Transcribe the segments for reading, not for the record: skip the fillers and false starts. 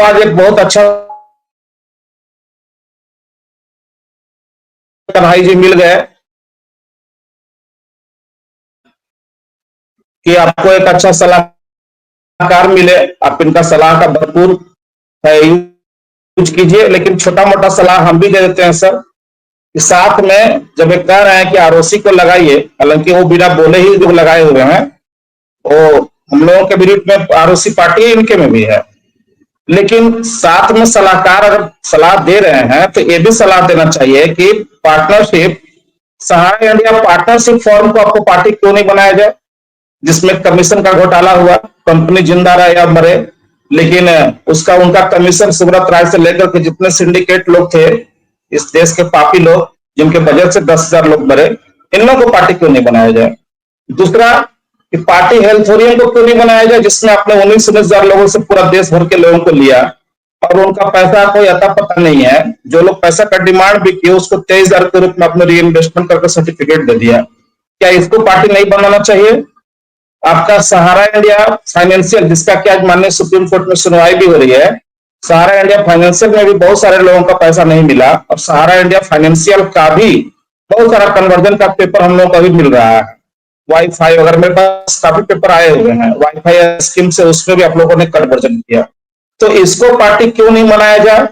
आज एक बहुत अच्छा भाई जी मिल गए कि आपको एक अच्छा सलाहकार मिले, आप इनका सलाह का भरपूर यूज कीजिए। लेकिन छोटा मोटा सलाह हम भी दे देते हैं सर कि साथ में जब एक कह रहे हैं कि आरओसी को लगाइए, हालांकि वो बिना बोले ही जो लगाए हुए हैं, वो हम लोगों के विरुद्ध में आरओसी पार्टी है, इनके में भी है। लेकिन साथ में सलाहकार अगर सलाह दे रहे हैं तो ये भी सलाह देना चाहिए कि पार्टनरशिप, सहारा इंडिया पार्टनरशिप फॉर्म को आपको पार्टी क्यों नहीं बनाया जाए, जिसमें कमीशन का घोटाला हुआ, कंपनी जिंदा रहे या मरे, लेकिन उसका उनका कमीशन सुब्रत राय से लेकर के जितने सिंडिकेट लोग थे इस देश के पापी लोग, जिनके बजट से 10,000 लोग मरे, इन लोगों को पार्टी क्यों नहीं बनाया जाए। दूसरा कि पार्टी हेल्थोरियम को क्यों नहीं बनाया जाए, जिसमें आपने 19,000 लोगों से पूरा देश भर के लोगों को लिया और उनका पैसा कोई अता पता नहीं है। जो लोग पैसा का डिमांड भी किए उसको 23,000 के रूप में आपने री इन्वेस्टमेंट करके सर्टिफिकेट दे दिया। क्या इसको पार्टी नहीं बनाना चाहिए। आपका सहारा इंडिया फाइनेंशियल, जिसका कि आज माननीय सुप्रीम कोर्ट में सुनवाई भी हो रही है, सहारा इंडिया फाइनेंशियल में भी बहुत सारे लोगों का पैसा नहीं मिला और सहारा इंडिया फाइनेंशियल का भी बहुत सारा कन्वर्जन का पेपर हम लोगों को भी मिल रहा है। वाईफाई वगैरह मेरे पास काफी पेपर आए हुए हैं, वाईफाई स्कीम से उसमें भी आप लोगों ने कन्वर्जन किया। तो इसको पार्टी क्यों नहीं बनाया जाए।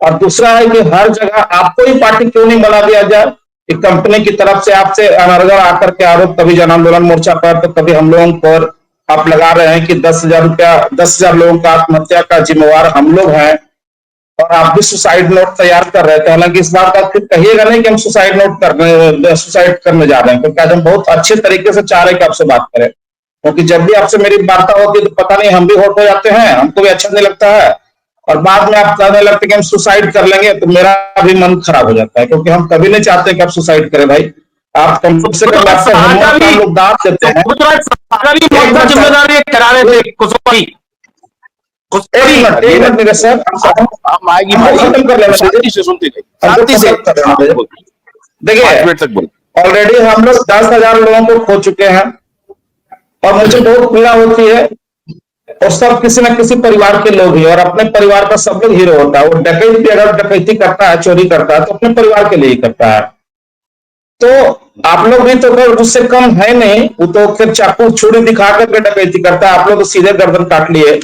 और दूसरा है कि हर जगह आपको ही पार्टी क्यों नहीं बना दिया जाए कि कंपनी की तरफ से आपसे अनर्गल आकर के आरोप, कभी जन आंदोलन मोर्चा पर तो कभी हम लोगों पर आप लगा रहे हैं कि 10,000 रुपया, 10,000 लोगों का आत्महत्या का जिम्मेवार हम लोग हैं और आप भी सुसाइड नोट तैयार कर रहे थे। हालांकि इस बात का फिर कहिएगा नहीं कि हम सुसाइड करने जा रहे हैं, क्योंकि आज हम बहुत अच्छे तरीके से चाह रहे हैं कि आपसे बात करें, क्योंकि जब भी आपसे मेरी वार्ता होती है तो पता नहीं हम भी हॉट हो जाते हैं, हमको भी अच्छा नहीं लगता है और बाद में आप कहने लगते कि हम सुसाइड कर लेंगे तो मेरा भी मन खराब हो जाता है, क्योंकि हम कभी नहीं चाहते कि आप सुसाइड करें भाई। आप कम से कम आपसे हिम्मत का लोग दांत देते हैं। जिम्मेदारी करा रहे थे कुसुम भाई, एक मिनट मेरे सर, खत्म कर लेना, शांति से देखिए। ऑलरेडी हम लोग 10,000 लोगों को खो चुके हैं और मुझे बहुत पीड़ा होती है, और सब किसी न किसी परिवार के लोग ही, और अपने परिवार का सब लोग हीरो होता है। वो डकैत भी अगर डकैती करता है, चोरी करता है तो अपने परिवार के लिए ही करता है। तो आप लोग भी तो उससे कम है नहीं, वो तो फिर चाकू छुरी दिखा करके डकैती करता है, आप लोग तो सीधे गर्दन काट लिए।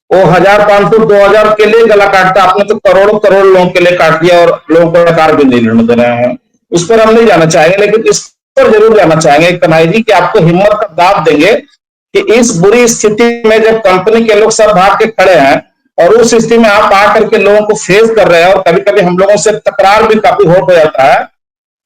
वो 1,000, 500, 2,000 के लिए गला काटता, आपने तो करोड़ों करोड़ लोगों के लिए काट दिया और लोगों को नकार भी नहीं लेने दे रहे हैं। उस पर हम नहीं जाना चाहेंगे, लेकिन इस पर जरूर जाना चाहेंगे कन्हैया जी कि आपको हिम्मत का दाव देंगे कि इस बुरी स्थिति में जब कंपनी के लोग सब भाग के खड़े हैं और उस स्थिति में आप आकर के लोगों को फेस कर रहे हैं, और कभी कभी हम लोगों से तकरार भी काफी हॉट हो जाता है,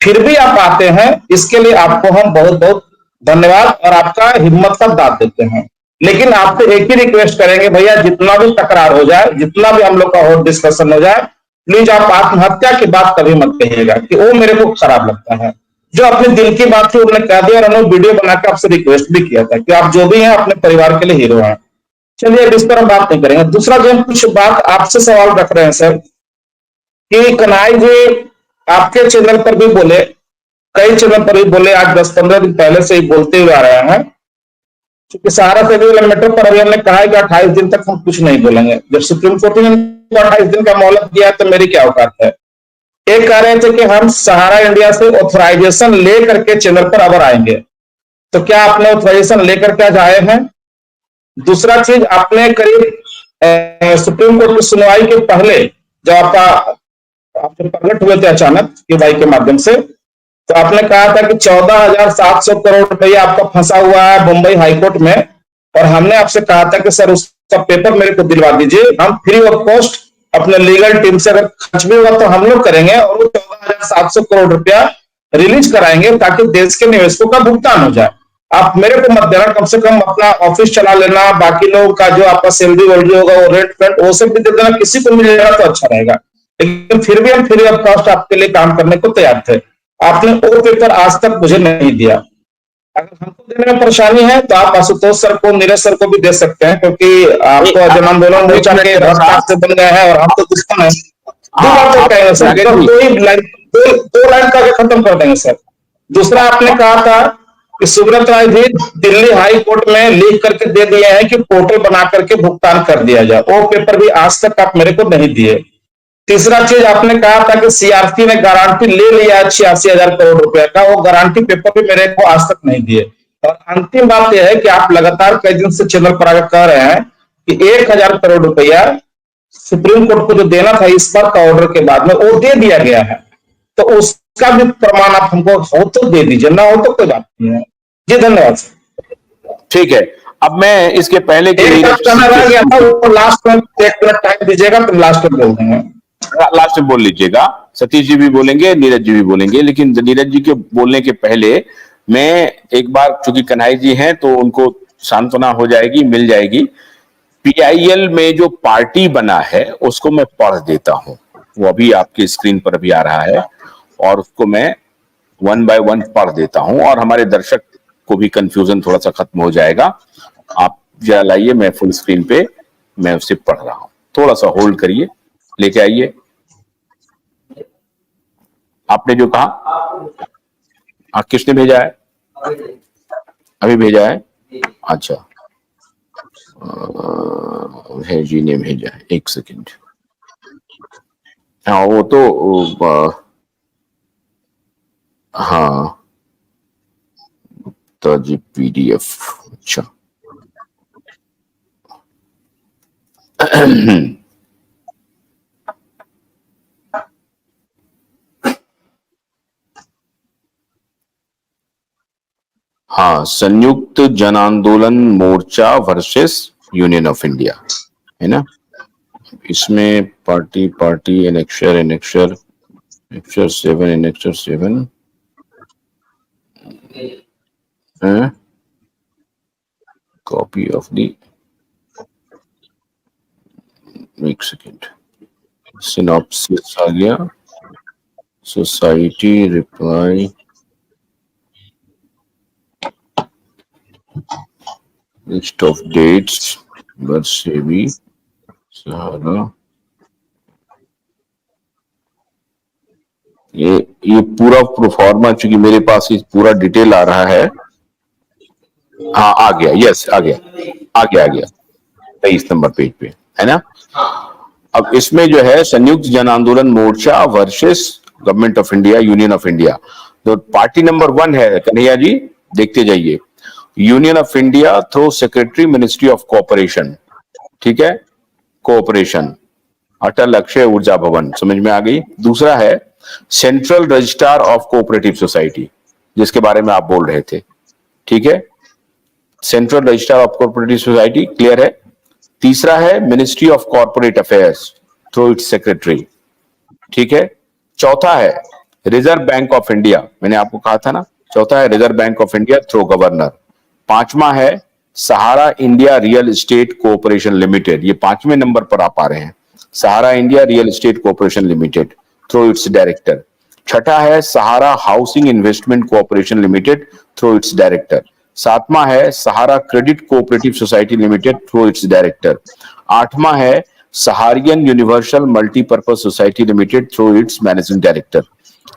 फिर भी आप आते हैं, इसके लिए आपको हम बहुत बहुत धन्यवाद और आपका हिम्मत का दाव देते हैं। लेकिन आपसे एक ही रिक्वेस्ट करेंगे, भैया जितना भी तकरार हो जाए, जितना भी हम लोग का हॉट डिस्कशन हो जाए, प्लीज आप आत्महत्या की बात कभी मत कहिएगा कि वो मेरे को खराब लगता है। जो अपने दिल की बात थी उन्होंने कह दिया, और उन्होंने वीडियो बना के आपसे रिक्वेस्ट भी किया था कि आप जो भी हैं अपने परिवार के लिए हीरो हैं। चलिए अब इस पर हम बात नहीं करेंगे। दूसरा जो हम कुछ बात आपसे सवाल रख रहे हैं सर कि कन्हैया जी आपके चैनल पर भी बोले, कई चैनल पर भी बोले, आज 10-15 दिन पहले से ही बोलते हुए आ रहे हैं, क्योंकि सहारा से मैटर पर अभी हमने कहा है कि 28 दिन तक हम कुछ नहीं बोलेंगे। जब सुप्रीम कोर्ट ने 28 दिन का मोहलत दिया तो मेरी क्या औकात है। एक कह रहे थे कि हम सहारा इंडिया से ऑथराइजेशन लेकर के चैनल पर अब आएंगे, तो क्या आपने ऑथराइजेशन लेकर के आज आए हैं। दूसरा चीज, आपने करीब सुप्रीम कोर्ट की सुनवाई के पहले जब आपसे प्रकट हुए थे अचानक भाई के माध्यम से, तो आपने कहा था कि 14,700 करोड़ रुपया आपका फंसा हुआ है मुंबई हाईकोर्ट में, और हमने आपसे कहा था कि सर उसका पेपर मेरे को दिलवा दीजिए, हम फ्री ऑफ कॉस्ट अपने लीगल टीम से अगर खर्च भी होगा तो हम लोग करेंगे और वो 14,700 करोड़ रुपया रिलीज कराएंगे ताकि देश के निवेशकों का भुगतान हो जाए। आप मेरे को मत देना, कम से कम अपना ऑफिस चला लेना, बाकी लोगों का जो आपका सैलरी वैलरी होगा वो रेंट वेंट वो सब भी दे देना, किसी को मिलेगा तो अच्छा रहेगा। लेकिन फिर भी हम फ्री ऑफ कॉस्ट आपके लिए काम करने को तैयार थे। आपने वो पेपर आज तक मुझे नहीं दिया। अगर हमको देने में परेशानी है तो आप आशुतोष सर को, नीरज सर को भी दे सकते हैं, क्योंकि आपको जन आंदोलन मोर्चा के से बन गए हैं और हम तो दुश्मन है। दो बातें कहेंगे सर, दो लाइन का खत्म कर देंगे सर। दूसरा, आपने कहा था कि सुब्रत राय जी दिल्ली हाई कोर्ट में लिख करके दे दिए हैं कि पोर्टल बना करके भुगतान कर दिया जाए, वो पेपर भी आज तक आप मेरे को नहीं दिए। तीसरा चीज आपने कहा था कि सीआरपी ने गारंटी ले लिया है 86,000 करोड़ रुपए का, वो गारंटी पेपर भी मेरे को आज तक नहीं दिए। और अंतिम बात यह है कि आप लगातार कई दिन से चैनल पर आकर कह रहे हैं कि 1,000 करोड़ रुपया सुप्रीम कोर्ट को जो देना था इस बार का ऑर्डर के बाद में वो दे दिया गया है, तो उसका भी प्रमाण आप हमको हो तो दे दीजिए, ना हो तो कोई बात नहीं है जी। धन्यवाद सर। ठीक है, अब मैं इसके पहले के एक बात कहना रह गया था, वो लास्ट में 1 मिनट टाइम दीजिएगा तो लास्ट में बोल देंगे। लास्ट में बोल लीजिएगा, सतीश जी भी बोलेंगे, नीरज जी भी बोलेंगे, लेकिन नीरज जी के बोलने के पहले मैं एक बार, चूंकि कन्हैया जी हैं तो उनको सांत्वना हो जाएगी, मिल जाएगी। पीआईएल में जो पार्टी बना है उसको मैं पढ़ देता हूं, वो अभी आपकी स्क्रीन पर भी आ रहा है और उसको मैं 1 बाय 1 पढ़ देता हूं और हमारे दर्शक को भी कंफ्यूजन थोड़ा सा खत्म हो जाएगा। आप जरा लाइए, मैं फुल स्क्रीन पे मैं उसे पढ़ रहा हूं, थोड़ा सा होल्ड करिए, लेके आइए। आपने जो कहा, किसने भेजा है? अभी भेजा है, अच्छा है जी ने भेजा है, 1 सेकंड। हाँ वो तो हाँ तो जी पीडीएफ, अच्छा हाँ, Sanyukt Jan Andolan Morcha versus union of India है ना। इसमें पार्टी एनेक्शर 7 कॉपी ऑफ दी, एक सेकेंड, सिनॉप्सिस आ गया, society reply, list of dates, बरसेबी, सहारा, ये पूरा प्रोफॉर्मा, चूंकि मेरे पास ये पूरा डिटेल आ रहा है। हाँ आ गया, यस आ गया 23 नंबर पेज पे है ना। अब इसमें जो है Sanyukt Jan Andolan Morcha versus government of India, union of India, तो पार्टी नंबर 1 है कन्हैया जी, देखते जाइए, union of India through secretary ministry of cooperation, ठीक है, कोऑपरेशन, अटल अक्षय ऊर्जा भवन, समझ में आ गई। दूसरा है central registrar of cooperative society, जिसके बारे में आप बोल रहे थे, ठीक है, central registrar of cooperative society, clear है। तीसरा है ministry of corporate affairs through it's secretary, ठीक है। चौथा है रिजर्व बैंक ऑफ इंडिया, मैंने आपको कहा था ना, चौथा है Reserve Bank of India through governor. पांचवा है Sahara India real estate cooperation limited, ये 5वें नंबर पर आप आ रहे हैं, Sahara India real estate cooperation limited through its director. छठा है Sahara housing investment cooperation limited through its director. सातवां है Sahara credit cooperative society limited through its director. आठवां है Saharayan universal multipurpose society limited through its managing director.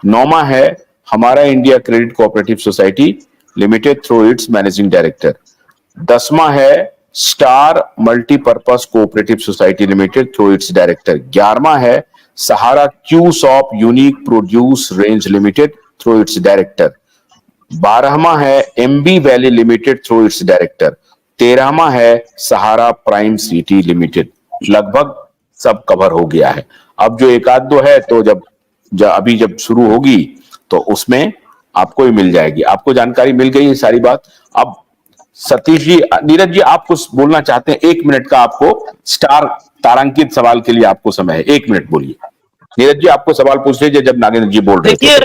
नौवां है Hamara India credit cooperative society limited through its managing director. 10वां है star multipurpose cooperative society limited through its director. 11वां है Sahara Q shop unique produce range limited through its director. 12वां है MB valley limited through its director. 13वां है Sahara prime city limited. लगभग सब कवर हो गया है। अब जो एक आध दो है तो जब शुरू होगी तो उसमें आपको ही मिल जाएगी, आपको जानकारी मिल गई है सारी बात। अब सतीश जी, नीरज जी, आप कुछ बोलना चाहते हैं? 1 मिनट का आपको स्टार तारांकित सवाल के लिए आपको समय है, 1 मिनट बोलिए। नीरज जी आपको सवाल पूछ लीजिए जब नागेंद्र जी बोल रहे थे। देखिए,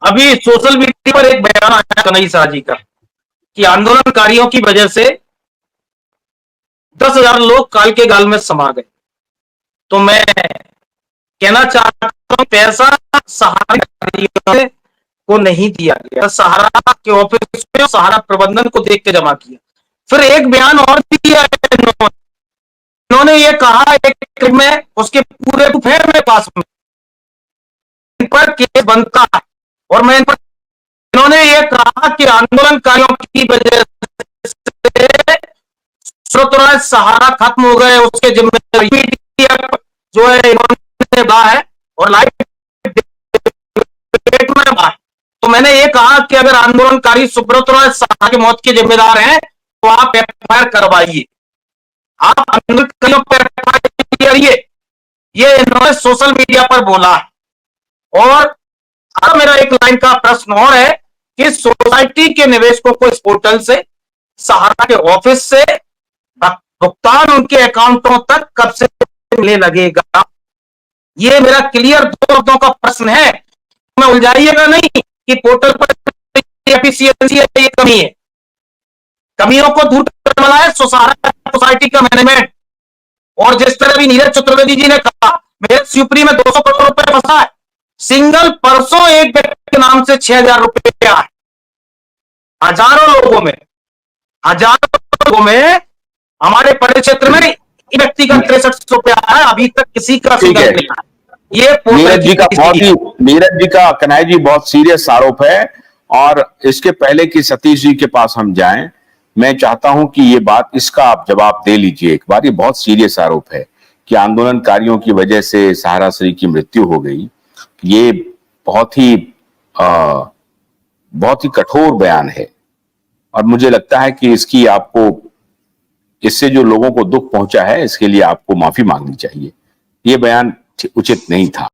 अभी सोशल मीडिया पर एक बयान आया कन्हैया शाह जी का कि आंदोलनकारियों की वजह से 10,000 लोग काल के गाल में समा गए। तो मैं कहना चाहता हूं पैसा सहारा को नहीं दिया गया, सहारा के ऑफिस में सहारा प्रबंधन को देख के जमा किया। फिर एक बयान और दिया इन्होंने ये कहा एक में, उसके पूरे मेरे पास में इन पर केस बनता है और मैं इन्होंने ये कहा कि आंदोलनकारियों की वजह से सूरत सहारा खत्म हो गए, उसके जिम्मेदारी जो है इन्होंने बा है और लाइव में बा। तो मैंने ये कहा कि अगर आंदोलनकारी सुब्रत राय सहारा की मौत के जिम्मेदार हैं तो आप एफआईआर करवाइए, आप आंदोलनकारियों पर एफआईआर करिए। ये इन्होंने सोशल मीडिया पर बोला है। और अब मेरा एक लाइन का प्रश्न और है कि सोसाइटी के निवेशकों को इस पोर्टल से, सहारा के ऑफिस से भुगतान उनके अकाउंटों तक कब से मिलने लगेगा? ये मेरा क्लियर दो शब्दों का प्रश्न है। मैं उलझाइएगा नहीं कि पोर्टल पर एफिशिएंसी है, ये कमी है। कमियों को दूर करने वाला है सोसाइटी का मैनेजमेंट। और जिस तरह भी नीरज चतुर्वेदी जी ने कहा, मेरे शिवपुरी में 200 करोड़ रुपए फंसा है, सिंगल परसों एक व्यक्ति के नाम से 6,000 रुपए आए, हजारों लोगों में हमारे बड़े क्षेत्र में एक व्यक्ति का 63 रुपया आया, अभी तक किसी का सिंगल नहीं आया। ये नीरज जी का कन्हैया जी बहुत सीरियस आरोप है। और इसके पहले कि सतीश जी के पास हम जाएं, मैं चाहता हूं कि ये बात, इसका आप जवाब दे लीजिए एक बार। ये बहुत सीरियस आरोप है कि आंदोलनकारियों की वजह से सहारा श्री की मृत्यु हो गई। ये बहुत ही कठोर बयान है और मुझे लगता है कि इससे जो लोगों को दुख पहुंचा है, इसके लिए आपको माफी मांगनी चाहिए। ये बयान उचित नहीं था।